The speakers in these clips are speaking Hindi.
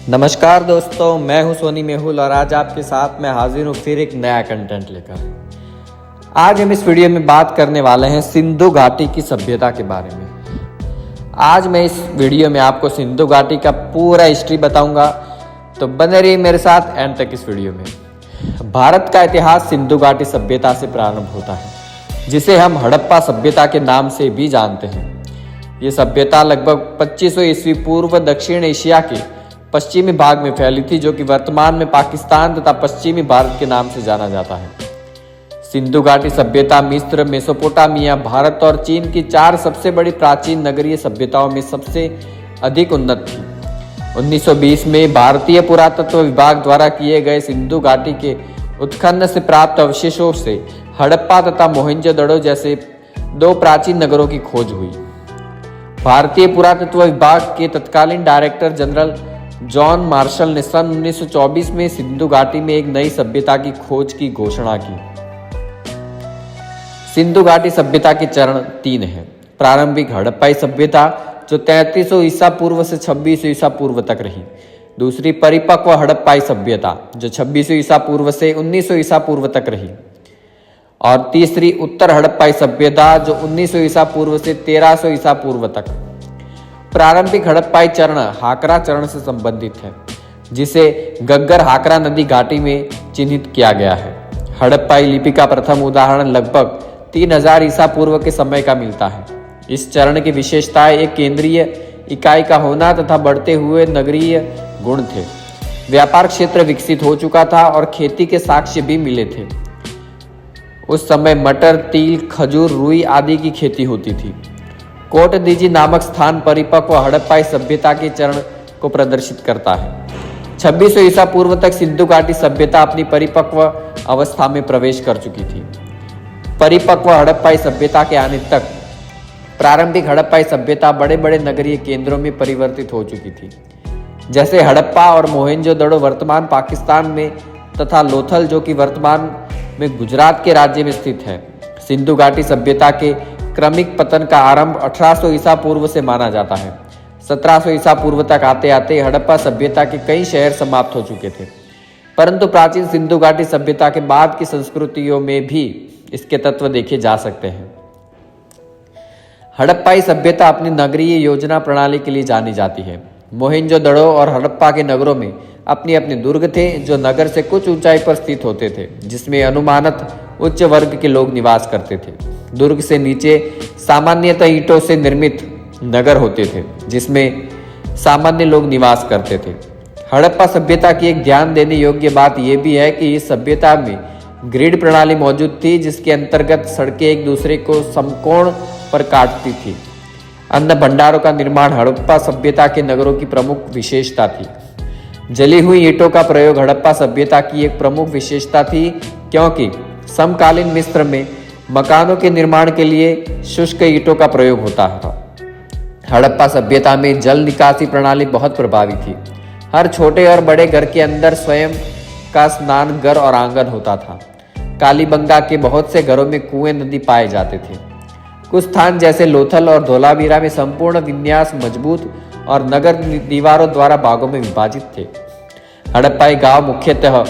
नमस्कार दोस्तों, मैं हूं सोनी मेहुल और आज आपके साथ मैं हाजिर हूं फिर एक नया कंटेंट लेकर। आज हम इस वीडियो में बात करने वाले हैं सिंधु घाटी की सभ्यता के बारे में। आज मैं इस वीडियो में आपको सिंधु घाटी का पूरा हिस्ट्री बताऊंगा, तो बने रहिए मेरे साथ एंड तक इस वीडियो में। भारत का इतिहास सिंधु घाटी सभ्यता से प्रारंभ होता है, जिसे हम हड़प्पा सभ्यता के नाम से भी जानते हैं। ये सभ्यता लगभग 2500 ईस्वी पूर्व दक्षिण एशिया के पश्चिमी भाग में फैली थी, जो कि वर्तमान में पाकिस्तान तथा पश्चिमी भारत के नाम से जाना जाता है। सिंधु घाटी सभ्यता मिस्र, मेसोपोटामिया, भारत और चीन की 4 सबसे बड़ी प्राचीन नगरीय सभ्यताओं में सबसे अधिक उन्नत थी। 1920 में भारतीय पुरातत्व विभाग द्वारा किए गए सिंधु घाटी के उत्खनन से प्राप्त अवशेषों से हड़प्पा तथा मोहनजोदड़ो जैसे 2 प्राचीन नगरों की खोज हुई। भारतीय पुरातत्व विभाग के तत्कालीन डायरेक्टर जनरल जॉन मार्शल ने सन 1924 में सिंधु घाटी में एक नई सभ्यता की खोज की घोषणा की। सिंधु घाटी सभ्यता के चरण 3 हैं। प्रारंभिक हड़प्पाई सभ्यता, जो 3300 ईसा पूर्व से 2600 ईसा पूर्व तक रही। दूसरी परिपक्व हड़प्पाई सभ्यता, जो 2600 ईसा पूर्व से 1900 ईसा पूर्व तक रही। और तीसरी उत्तर हड़प्पाई सभ्यता, जो 1900 ईसा पूर्व से 1300 ईसा पूर्व तक। प्रारंभिक हड़प्पाई चरण हाकरा चरण से संबंधित है, जिसे गग्गर हाकरा नदी घाटी में चिन्हित किया गया है। हड़प्पाई लिपि का प्रथम उदाहरण लगभग 3000 ईसा पूर्व के समय का मिलता है। इस चरण की विशेषताएं एक केंद्रीय इकाई का होना तथा बढ़ते हुए नगरीय गुण थे। व्यापार क्षेत्र विकसित हो चुका था और खेती के साक्ष्य भी मिले थे। उस समय मटर, तिल, खजूर, रुई आदि की खेती होती थी। कोटदीजी नामक स्थान परिपक्व हड़प्पाई सभ्यता के चरण को प्रदर्शित करता है। 2600 ईसा पूर्व तक सिंधु घाटी सभ्यता अपनी परिपक्व अवस्था में प्रवेश कर चुकी थी। परिपक्व हड़प्पाई सभ्यता के आने तक प्रारंभिक हड़प्पाई सभ्यता बड़े बड़े नगरीय केंद्रों में परिवर्तित हो चुकी थी, जैसे हड़प्पा और मोहनजोदड़ो वर्तमान पाकिस्तान में तथा लोथल, जो कि वर्तमान में गुजरात के राज्य में स्थित है। सिंधु घाटी सभ्यता के क्रमिक पतन का आरंभ 1800 ईसा पूर्व से माना जाता है। 1700 ईसा पूर्व तक आते आते हड़प्पा सभ्यता के कई शहर समाप्त हो चुके थे, परंतु प्राचीन सिंधु घाटी सभ्यता के बाद की संस्कृतियों में भी इसके तत्व देखे जा सकते हैं। हड़प्पाई सभ्यता अपनी नगरीय योजना प्रणाली के लिए जानी जाती है। मोहनजोदड़ो और हड़प्पा के नगरों में अपने अपने दुर्ग थे, जो नगर से कुछ ऊंचाई पर स्थित होते थे, जिसमें अनुमानत उच्च वर्ग के लोग निवास करते थे। दुर्ग से नीचे सामान्यतः ईंटों से निर्मित नगर होते थे, जिसमें सामान्य लोग निवास करते थे। हड़प्पा सभ्यता की एक ध्यान देने योग्य बात यह भी है कि इस सभ्यता में ग्रिड प्रणाली मौजूद थी, जिसके अंतर्गत सड़कें एक दूसरे को समकोण पर काटती थी। अन्न भंडारों का निर्माण हड़प्पा सभ्यता के नगरों की प्रमुख विशेषता थी। जली हुई ईंटों का प्रयोग हड़प्पा सभ्यता की एक प्रमुख विशेषता थी, क्योंकि समकालीन मिस्र में मकानों के निर्माण के लिए शुष्क ईंटों का प्रयोग होता था। हड़प्पा सभ्यता में जल निकासी प्रणाली बहुत प्रभावी थी। हर छोटे और बड़े घर के अंदर स्वयं का स्नान घर और आंगन होता था। कालीबंगा के बहुत से घरों में कुएं नदी पाए जाते थे। कुछ स्थान जैसे लोथल और धोलावीरा में संपूर्ण विन्यास मजबूत और नगर दीवारों द्वारा भागों में विभाजित थे। हड़प्पाई गांव मुख्यतः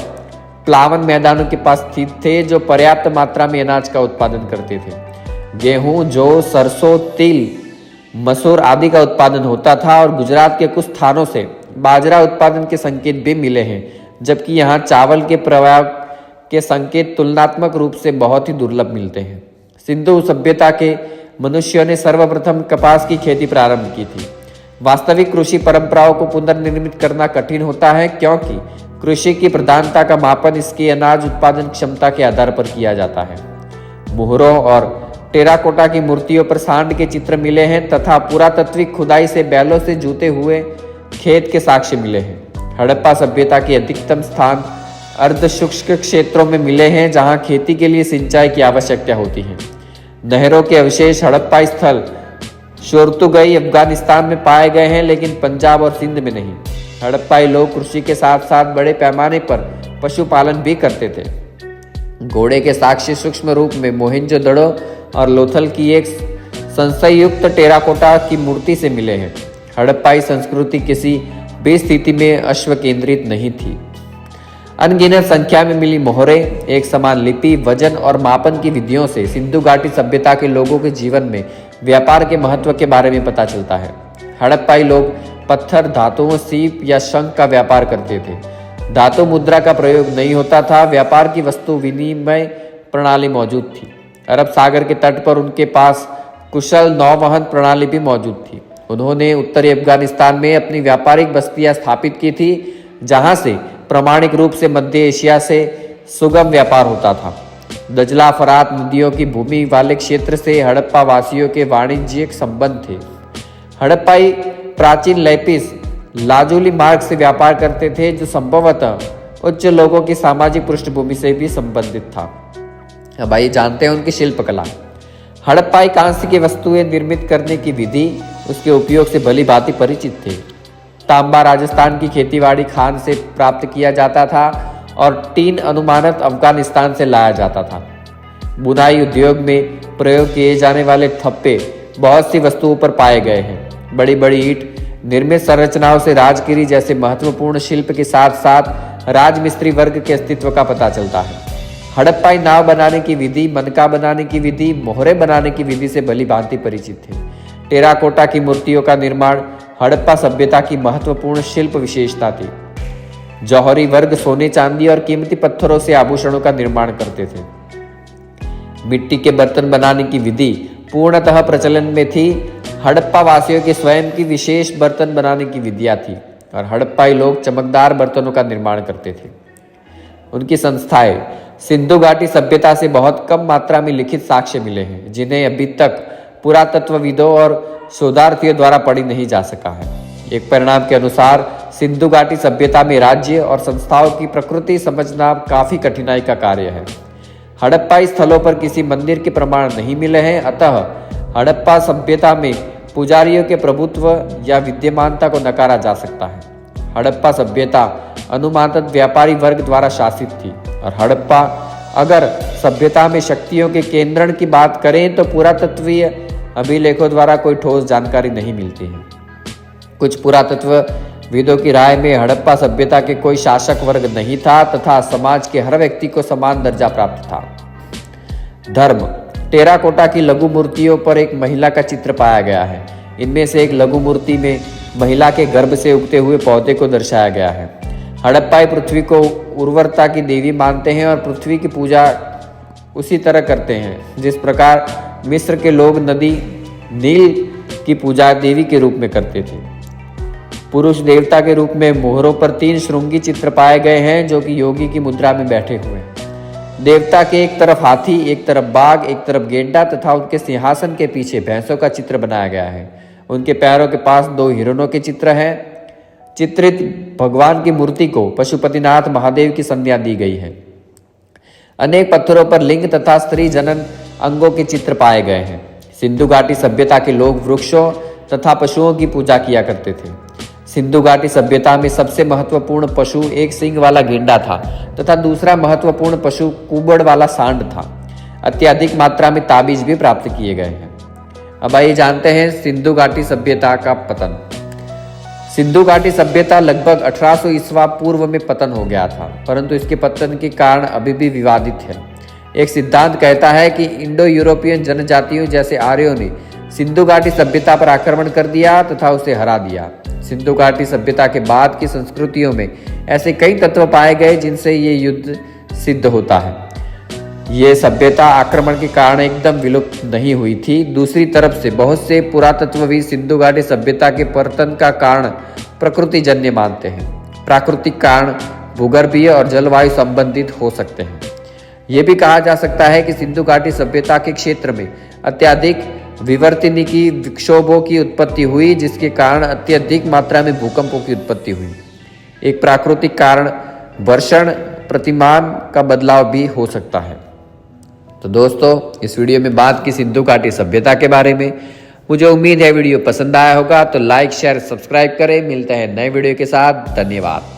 प्लावन मैदानों के पास स्थित थे, जो पर्याप्त मात्रा में अनाज का उत्पादन करते थे। गेहूं, जौ, सरसों, तिल, मसूर आदि का उत्पादन होता था और गुजरात के कुछ स्थानों से बाजरा उत्पादन के संकेत भी मिले हैं, जबकि यहाँ चावल के प्रवाह के संकेत तुलनात्मक रूप से बहुत ही दुर्लभ मिलते हैं। सिंधु सभ्यता के मनुष्यों ने सर्वप्रथम कपास की खेती प्रारंभ की थी। वास्तविक कृषि परंपराओं को पुनर्निर्मित करना कठिन होता है, क्योंकि कृषि की प्रधानता का मापन इसकी अनाज उत्पादन क्षमता के आधार पर किया जाता है। मुहरों और टेराकोटा की मूर्तियों पर सांड के चित्र मिले हैं तथा पुरातात्विक खुदाई से बैलों से जूते हुए खेत के साक्ष्य मिले हैं। हड़प्पा सभ्यता के अधिकतम स्थान अर्धशुष्क क्षेत्रों में मिले हैं, जहां खेती के लिए सिंचाई की आवश्यकता होती है। नहरों के अवशेष हड़प्पा स्थल शोरतुगई अफगानिस्तान में पाए गए हैं, लेकिन पंजाब और सिंध में नहीं। हड़प्पाई लोग कृषि के साथ साथ बड़े पैमाने पर पशुपालन भी करते थे। घोड़े के साक्ष्य सूक्ष्म रूप में मोहनजोदड़ो और लोथल की एक संशययुक्त टेराकोटा की मूर्ति से मिले हैं। हड़प्पाई संस्कृति किसी भी स्थिति में अश्व केंद्रित नहीं थी। अनगिनत संख्या में मिली मोहरें, एक समान लिपि, वजन और मापन की विधियों से सिंधु घाटी सभ्यता के लोगों के जीवन में व्यापार के महत्व के बारे में पता चलता है। हड़प्पाई लोग पत्थर, धातुओं, सीप या शंख का व्यापार करते थे। धातु मुद्रा का प्रयोग नहीं होता था। व्यापार की वस्तु विनिमय प्रणाली मौजूद थी। अरब सागर के तट पर उनके पास कुशल नौवहन प्रणाली भी मौजूद थी। उन्होंने उत्तरी अफगानिस्तान में अपनी व्यापारिक बस्तियां स्थापित की थी, जहां से प्रामाणिक रूप से मध्य एशिया से सुगम व्यापार होता था। दजला, फरात नदियों की भूमि वाले क्षेत्र से हड़प्पा वासियों के वाणिज्यिक संबंध थे। हड़प्पाई प्राचीन लेपिस लाजुली मार्ग से व्यापार करते थे, जो संभवतः उच्च लोगों की सामाजिक पृष्ठभूमि से भी संबंधित था। अब आइए जानते हैं उनकी शिल्पकला। हड़प्पाई कांस्य की वस्तुएं निर्मित करने की विधि, उसके उपयोग से भली भांति परिचित थे। तांबा राजस्थान की खेतीबाड़ी खान से प्राप्त किया जाता था और टीन अनुमानत अफगानिस्तान से लाया जाता था। बुनाई उद्योग में प्रयोग किए जाने वाले थप्पे बहुत सी वस्तुओं पर पाए गए हैं। बड़ी बड़ी ईंट, निर्मित संरचनाओं से राजगिरी जैसे महत्वपूर्ण शिल्प के साथ साथ राजमिस्त्री वर्ग के अस्तित्व का पता चलता है। हड़प्पाई नाव बनाने की विधि, मनका बनाने की विधि, मोहरे बनाने की विधि से भली भांति परिचित थे। टेराकोटा की मूर्तियों का निर्माण हड़प्पा सभ्यता की महत्वपूर्ण शिल्प विशेषता थी। जौहरी वर्ग सोने, चांदी और कीमती पत्थरों से आभूषणों का निर्माण करते थे। मिट्टी के बर्तन बनाने की विधि पूर्णतः प्रचलन में थी। हड़प्पा वासियों के स्वयं की विशेष बर्तन बनाने की विधियां थी और हड़प्पाई लोग चमकदार बर्तनों का निर्माण करते थे। उनकी संस्थाएं सिंधु घाटी सभ्यता से बहुत कम मात्रा में लिखित साक्ष्य मिले हैं, जिन्हें अभी तक पुरातत्वविदों और शोधार्थियों द्वारा पढ़ी नहीं जा सका है। एक परिणाम के अनुसार सिंधु घाटी सभ्यता में राज्य और संस्थाओं की प्रकृति समझना काफी कठिनाई का कार्य है। हड़प्पाई स्थलों पर किसी मंदिर के प्रमाण नहीं मिले हैं, अतः हड़प्पा सभ्यता में पुजारियों के प्रभुत्व या विद्यमानता को नकारा जा सकता है। हड़प्पा सभ्यता अनुमानित व्यापारी वर्ग द्वारा शासित थी और हड़प्पा अगर सभ्यता में शक्तियों के केंद्रण की बात करें तो पुरातत्वीय अभिलेखों द्वारा कोई ठोस जानकारी नहीं मिलती है। कुछ पुरातत्वविदों की राय में हड़प्पा सभ्यता के कोई शासक वर्ग नहीं था तथा समाज के हर व्यक्ति को समान दर्जा प्राप्त था। धर्म, टेराकोटा की लघु मूर्तियों पर एक महिला का चित्र पाया गया है। इनमें से एक लघु मूर्ति में महिला के गर्भ से उगते हुए पौधे को दर्शाया गया है। हड़प्पाई पृथ्वी को उर्वरता की देवी मानते हैं और पृथ्वी की पूजा उसी तरह करते हैं जिस प्रकार मिस्र के लोग नदी नील की पूजा देवी के रूप में करते थे। पुरुष देवता के रूप में मोहरों पर 3 श्रृंगी चित्र पाए गए हैं, जो कि योगी की मुद्रा में बैठे हुए हैं। देवता के एक तरफ हाथी, एक तरफ बाघ, एक तरफ गेंडा तथा उनके सिंहासन के पीछे भैंसों का चित्र बनाया गया है। उनके पैरों के पास 2 हिरणों के चित्र हैं। चित्रित भगवान की मूर्ति को पशुपतिनाथ महादेव की संज्ञा दी गई है। अनेक पत्थरों पर लिंग तथा स्त्री जनन अंगों के चित्र पाए गए हैं। सिंधु घाटी सभ्यता के लोग वृक्षों तथा पशुओं की पूजा किया करते थे। सिंधु घाटी सभ्यता में सबसे महत्वपूर्ण पशु एक सींग वाला गेंडा था तथा दूसरा महत्वपूर्ण पशु कुबड़ वाला सांड था। अत्यधिक मात्रा में ताबीज भी प्राप्त किए गए हैं। अब आइए जानते हैं सिंधु घाटी सभ्यता का पतन। सिंधु घाटी सभ्यता लगभग 1800 ईस्वा पूर्व में पतन हो गया था, परंतु इसके पतन के कारण अभी भी विवादित है। एक सिद्धांत कहता है कि इंडो यूरोपियन जनजातियों जैसे आर्यों ने सिंधु घाटी सभ्यता पर आक्रमण कर दिया तथा उसे हरा दिया। सिंधु घाटी सभ्यता के बाद की संस्कृतियों में ऐसे कई तत्व पाए गए जिनसे ये युद्ध सिद्ध होता है। ये सभ्यता आक्रमण के कारण एकदम विलुप्त नहीं हुई थी। दूसरी तरफ से बहुत से पुरातत्वविद सिंधु घाटी सभ्यता के पतन का कारण प्रकृति जन्य मानते हैं। प्राकृतिक कारण भूगर्भीय और जलवायु संबंधित हो सकते हैं। यह भी कहा जा सकता है कि सिंधु घाटी सभ्यता के क्षेत्र में अत्यधिक विवर्तनिकी विक्षोभों की उत्पत्ति हुई, जिसके कारण अत्यधिक मात्रा में भूकंपों की उत्पत्ति हुई। एक प्राकृतिक कारण वर्षण प्रतिमान का बदलाव भी हो सकता है। तो दोस्तों, इस वीडियो में बात की सिंधु घाटी सभ्यता के बारे में। मुझे उम्मीद है वीडियो पसंद आया होगा, तो लाइक, शेयर, सब्सक्राइब करें। मिलते हैं नए वीडियो के साथ। धन्यवाद।